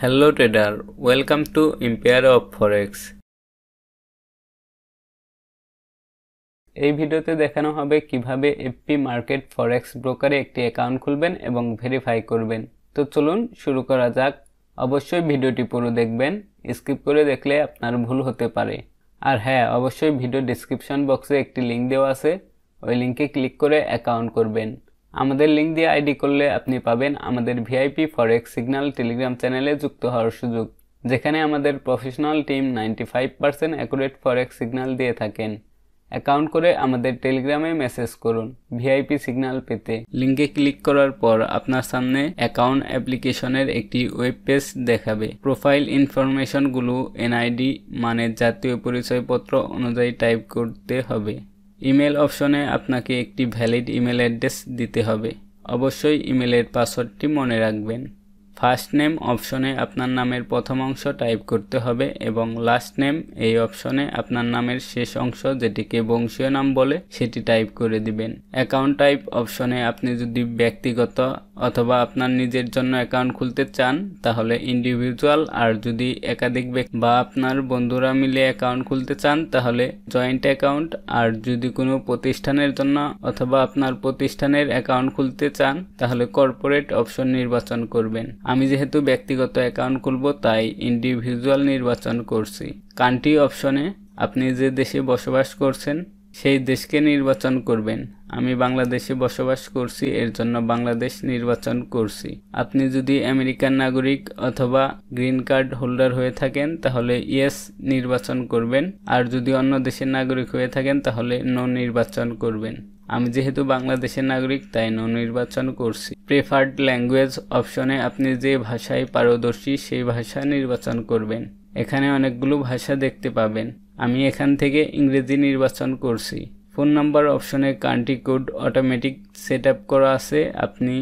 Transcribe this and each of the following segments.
Hello trader, welcome to Empire of Forex. এই ভিডিওতে দেখানো হবে কিভাবে এফপি মার্কেট ফরেক্স ব্রোকারে একটি অ্যাকাউন্ট খুলবেন এবং ভেরিফাই করবেন। তো চলুন শুরু করা যাক। অবশ্যই ভিডিওটি পুরো দেখবেন, স্কিপ করে দেখলে আপনার ভুল হতে পারে। আর হ্যাঁ, অবশ্যই ভিডিও ডেসক্রিপশন বক্সে একটি লিংক দেওয়া আছে, ওই লিংকে ক্লিক করে অ্যাকাউন্ট করবেন। আমাদের লিংক দিয়ে আইডি করলে আপনি পাবেন আমাদের ভিআইপি ফরেক্স সিগন্যাল টেলিগ্রাম চ্যানেলে যুক্ত হওয়ার সুযোগ, যেখানে আমাদের প্রফেশনাল টিম 95% অ্যাকুরেট ফরেক্স সিগন্যাল দিয়ে থাকেন। অ্যাকাউন্ট করে আমাদের টেলিগ্রামে মেসেজ করুন ভিআইপি সিগন্যাল পেতে। লিংকে ক্লিক করার পর আপনার সামনে অ্যাকাউন্ট অ্যাপ্লিকেশনের একটি ওয়েব পেজ দেখাবে। প্রোফাইল ইনফরমেশনগুলো এনআইডি মানে জাতীয় পরিচয়পত্র অনুযায়ী টাইপ করতে হবে। ইমেল অপশনে আপনাকে একটি ভ্যালিড ইমেল অ্যাড্রেস দিতে হবে। অবশ্যই ইমেলের পাসওয়ার্ডটি মনে রাখবেন। ফার্স্ট নেম অপশনে আপনার নামের প্রথম অংশ টাইপ করতে হবে এবং লাস্ট নেম এই অপশনে আপনার নামের শেষ অংশ, যেটিকে বংশীয় নাম বলে, সেটি টাইপ করে দিবেন। অ্যাকাউন্ট টাইপ অপশনে আপনি যদি ব্যক্তিগত অথবা আপনার নিজের জন্য অ্যাকাউন্ট খুলতে চান তাহলে ইন্ডিভিজুয়াল, আর যদি একাধিক ব্যক্তি বা আপনার বন্ধুরা মিলে অ্যাকাউন্ট খুলতে চান তাহলে জয়েন্ট অ্যাকাউন্ট, আর যদি কোনো প্রতিষ্ঠানের জন্য অথবা আপনার প্রতিষ্ঠানের অ্যাকাউন্ট খুলতে চান তাহলে কর্পোরেট অপশন নির্বাচন করবেন। আমি যেহেতু ব্যক্তিগত অ্যাকাউন্ট খুলব তাই ইন্ডিভিজুয়াল নির্বাচন করছি। কান্ট্রি অপশনে আপনি যে দেশে বসবাস করছেন সেই দেশকে নির্বাচন করবেন। আমি বাংলাদেশে বসবাস করছি, এর জন্য বাংলাদেশ নির্বাচন করছি। আপনি যদি আমেরিকান নাগরিক অথবা গ্রিন কার্ড হোল্ডার হয়ে থাকেন তাহলে ইয়েস নির্বাচন করবেন, আর যদি অন্য দেশের নাগরিক হয়ে থাকেন তাহলে নো নির্বাচন করবেন। আমি যেহেতু বাংলাদেশের নাগরিক তাই নো নির্বাচন করছি। প্রেফার্ড ল্যাঙ্গুয়েজ অপশনে আপনি যে ভাষায় পারদর্শী সেই ভাষা নির্বাচন করবেন। এখানে অনেকগুলো ভাষা দেখতে পাবেন, আমি এখান থেকে ইংরেজি নির্বাচন করছি। ফোন নাম্বার অপশনে country code automatic set up করা আছে। আপনি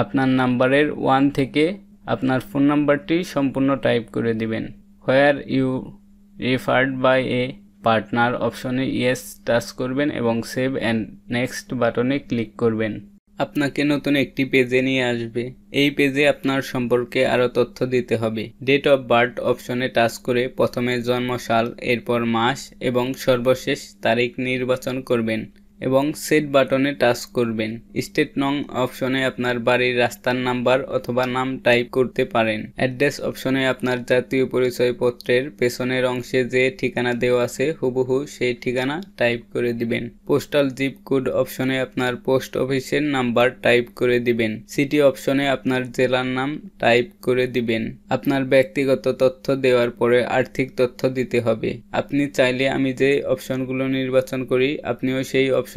আপনার নাম্বারের 1 থেকে আপনার ফোন নাম্বারটি সম্পূর্ণ টাইপ করে দিবেন। Where you referred by a partner অপশনে ইয়েস টাচ করবেন এবং সেভ অ্যান্ড নেক্সট বাটনে ক্লিক করবেন। আপনাকে নতুন একটি পেজে নিয়ে আসবে। এই পেজে আপনার সম্পর্কে আরও তথ্য দিতে হবে। ডেট অফ বার্থ অপশনে টাচ করে প্রথমে জন্মসাল, এরপর মাস এবং সর্বশেষ তারিখ নির্বাচন করবেন এবং সেট বাটনে টাচ করবেন। স্টেট নং অপশনে আপনার বাড়ির রাস্তার নাম্বার অথবা নাম টাইপ করতে পারেন। অ্যাড্রেস অপশনে আপনার জাতীয় পরিচয়পত্রের পেছনের অংশে যে ঠিকানা দেওয়া আছে হুবহু সেই ঠিকানা টাইপ করে দিবেন। পোস্টাল জিপ কোড অপশনে আপনার পোস্ট অফিসের নাম্বার টাইপ করে দিবেন। সিটি অপশনে আপনার জেলার নাম টাইপ করে দিবেন। আপনার ব্যক্তিগত তথ্য দেওয়ার পরে আর্থিক তথ্য দিতে হবে। আপনি চাইলে আমি যে অপশনগুলো নির্বাচন করি আপনিও সেই অপশনগুলো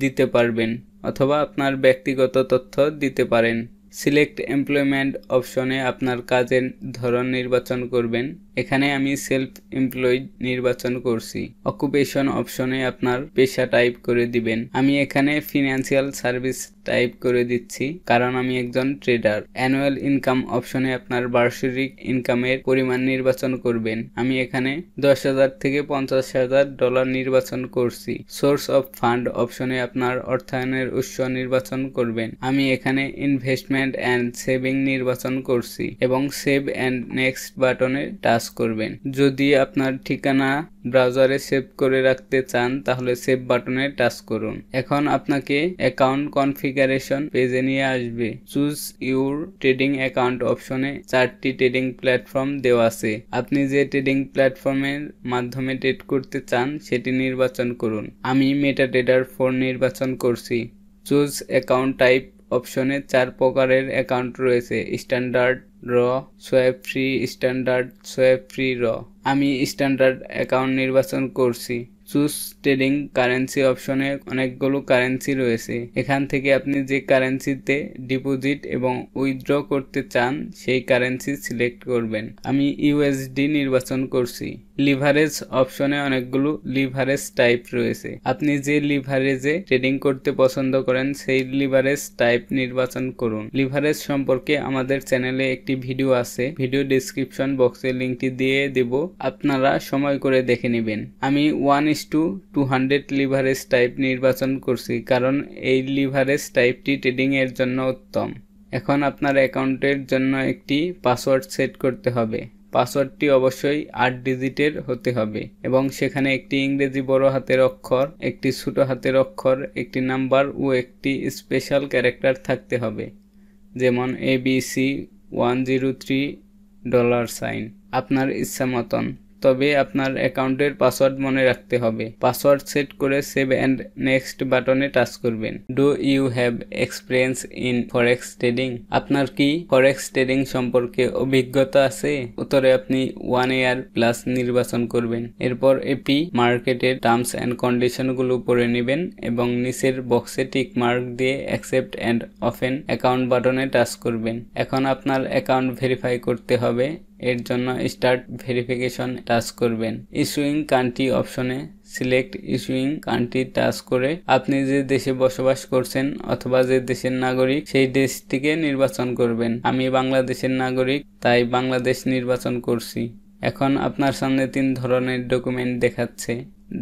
দিতে পারবেন অথবা আপনার ব্যক্তিগত তথ্য দিতে পারেন। সিলেক্ট এমপ্লয়মেন্ট অপশনে আপনার কাজের ধরন নির্বাচন করবেন। এখানে আমি সেলফ এমপ্লয়েড নির্বাচন করছি। অকুপেশন অপশনে আপনার পেশা টাইপ করে দিবেন। আমি এখানে ফিনান্সিয়াল সার্ভিস টাইপ করে দিচ্ছি কারণ আমি একজন ট্রেডার। অ্যানুয়াল ইনকাম অপশনে আপনার বার্ষিক ইনকামের পরিমাণ নির্বাচন করবেন। আমি এখানে $10,000 থেকে $50,000 নির্বাচন করছি। সোর্স অফ ফান্ড অপশনে আপনার অর্থায়নের উৎস নির্বাচন করবেন। আমি এখানে ইনভেস্টমেন্ট অ্যান্ড সেভিং নির্বাচন করছি এবং সেভ অ্যান্ড নেক্সট বাটনে টাচ করবেন। যদি আপনার ঠিকানা ব্রাউজারে সেভ করে রাখতে চান তাহলে সেভ বাটনে টাচ করুন। এখন আপনাকে অ্যাকাউন্ট কনফিগারেশন পেজে নিয়ে আসবে। চুজ ইউর ট্রেডিং অ্যাকাউন্ট অপশনে 4টি ট্রেডিং প্ল্যাটফর্ম দেওয়া আছে। আপনি যে ট্রেডিং প্ল্যাটফর্মের মাধ্যমে ট্রেড করতে চান সেটি নির্বাচন করুন। আমি মেটাট্রেডার 4 নির্বাচন করছি। চুজ অ্যাকাউন্ট টাইপ অপশনে 4 প্রকারের অ্যাকাউন্ট রয়েছে: স্ট্যান্ডার্ড, র, swipe free, standard, swipe free, র। আমি স্ট্যান্ডার্ড অ্যাকাউন্ট নির্বাচন করছি। চুজ ট্রেডিং কারেন্সি অপশনে অনেকগুলো কারেন্সি রয়েছে। এখান থেকে আপনি যে কারেন্সিতে ডিপোজিট এবং উইথড্র করতে চান সেই কারেন্সি সিলেক্ট করবেন। আমি ইউএসডি নির্বাচন করছি। লিভারেজ অপশনে অনেকগুলো লিভারেজ টাইপ রয়েছে। আপনি যে লিভারেজে ট্রেডিং করতে পছন্দ করেন সেই লিভারেজ টাইপ নির্বাচন করুন। লিভারেজ সম্পর্কে আমাদের চ্যানেলে একটি ভিডিও আছে, ভিডিও ডেসক্রিপশন বক্সে লিঙ্কটি দিয়ে দেব, আপনারা সময় করে দেখে নেবেন। আমি 1:200 লিভারেজ টাইপ নির্বাচন করছি কারণ এই লিভারেজ টাইপটি ট্রেডিং এর জন্য উত্তম। এখন আপনার অ্যাকাউন্টের জন্য একটি পাসওয়ার্ড সেট করতে হবে। পাসওয়ার্ডটি অবশ্যই 8 ডিজিটের হতে হবে এবং সেখানে একটি ইংরেজি বড় হাতের অক্ষর, একটি ছোট হাতের অক্ষর, একটি নাম্বার ও একটি স্পেশাল ক্যারেক্টার থাকতে হবে, যেমন ABC103$। আপনার ইচ্ছা মতন, তবে আপনার অ্যাকাউন্টের পাসওয়ার্ড মনে রাখতে হবে। পাসওয়ার্ড সেট করে সেভ অ্যান্ড নেক্সট বাটনে টাচ করবেন। Do you have experience in forex trading? আপনার কি ফরেক্স ট্রেডিং সম্পর্কে অভিজ্ঞতা আছে? উত্তরে আপনি 1 ইয়ার প্লাস নির্বাচন করবেন। এরপর এপি মার্কেটের টার্মস অ্যান্ড কন্ডিশনগুলো পড়ে নেবেন এবং নিচের বক্সে টিক মার্ক দিয়ে অ্যাকসেপ্ট অ্যান্ড ওপেন অ্যাকাউন্ট বাটনে টাচ করবেন। এখন আপনার অ্যাকাউন্ট ভেরিফাই করতে হবে। এর জন্য স্টার্ট ভেরিফিকেশন টাচ করবেন। ইস্যুইং কান্ট্রি অপশনে সিলেক্ট ইস্যুইং কান্ট্রি টাচ করে আপনি যে দেশে বসবাস করছেন অথবা যে দেশের নাগরিক সেই দেশটিকে নির্বাচন করবেন। আমি বাংলাদেশের নাগরিক, তাই বাংলাদেশ নির্বাচন করছি। এখন আপনার সামনে 3 ধরনের ডকুমেন্ট দেখাচ্ছে: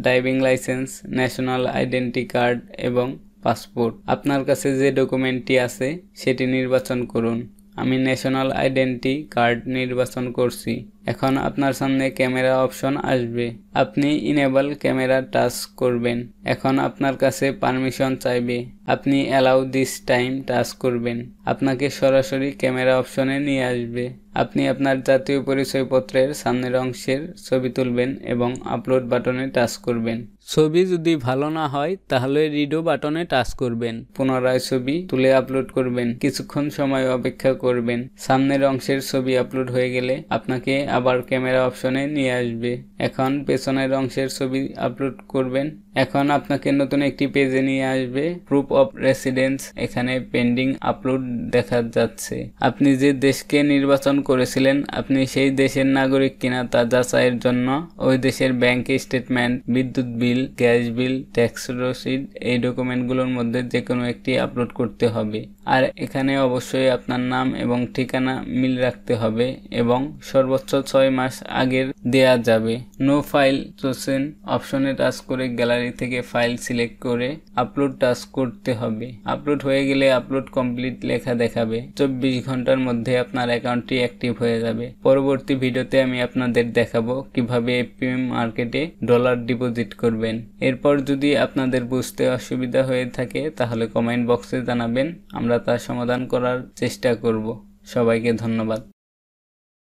driving licence, national identity card এবং পাসপোর্ট। আপনার কাছে যে ডকুমেন্টটি আছে সেটি নির্বাচন করুন। আমি ন্যাশনাল আইডেন্টি কার্ড নির্বাচন করছি। এখন আপনার সামনে ক্যামেরা অপশন আসবে, আপনি ইনেবল ক্যামেরা টাচ করবেন। এখন আপনার কাছে পারমিশন চাইবে, আপনি অ্যালাউ দিস টাইম টাচ করবেন। আপনাকে সরাসরি ক্যামেরা অপশনে নিয়ে আসবে। আপনি আপনার জাতীয় পরিচয়পত্রের সামনের অংশের ছবি তুলবেন এবং আপলোড বাটনে টাচ করবেন। ছবি যদি ভালো না হয় তাহলে রিডো বাটনে টাচ করবেন। পুনরায় ছবি তুলে আপলোড করবেন। কিছুক্ষণ সময় অপেক্ষা করবেন। সামনের অংশের ছবি আপলোড হয়ে গেলে আপনাকে আবার ক্যামেরা অপশনে নিয়ে আসবে। এখন পেছনের অংশের ছবি আপলোড করবেন। এখন আপনাকে নতুন একটি পেজে নিয়ে আসবে। প্রুফ অফ রেসিডেন্স, এখানে পেন্ডিং আপলোড দেখা যাচ্ছে। আপনি যে দেশকে নির্বাচন করেছিলেন আপনি সেই দেশের নাগরিক কিনা তা যাচাইয়ের জন্য ওই দেশের ব্যাংক স্টেটমেন্ট, বিদ্যুৎ বিল, গ্যাস বিল, ট্যাক্স রসিদ, এই ডকুমেন্টগুলোর মধ্যে যে কোনো একটি আপলোড করতে হবে। আর এখানে অবশ্যই আপনার নাম এবং ঠিকানা মিল রাখতে হবে এবং সর্বোচ্চ 6 মাস আগের দেয়া যাবে। নো ফাইল চোসেন অপশনে টাচ করে গ্যালারি থেকে ফাইল সিলেক্ট করে আপলোড টাচ করতে হবে। আপলোড হয়ে গেলে আপলোড কমপ্লিট লেখা দেখাবে। 24 ঘন্টার মধ্যে আপনার অ্যাকাউন্টটি অ্যাক্টিভ হয়ে যাবে। পরবর্তী ভিডিওতে আমি আপনাদের দেখাবো কিভাবে এপি মার্কেটে ডলার ডিপোজিট করবেন। এরপর যদি আপনাদের বুঝতে অসুবিধা হয়ে থাকে তাহলে কমেন্ট বক্সে জানাবেন, আমরা তা সমাধান করার চেষ্টা করব। সবাইকে ধন্যবাদ।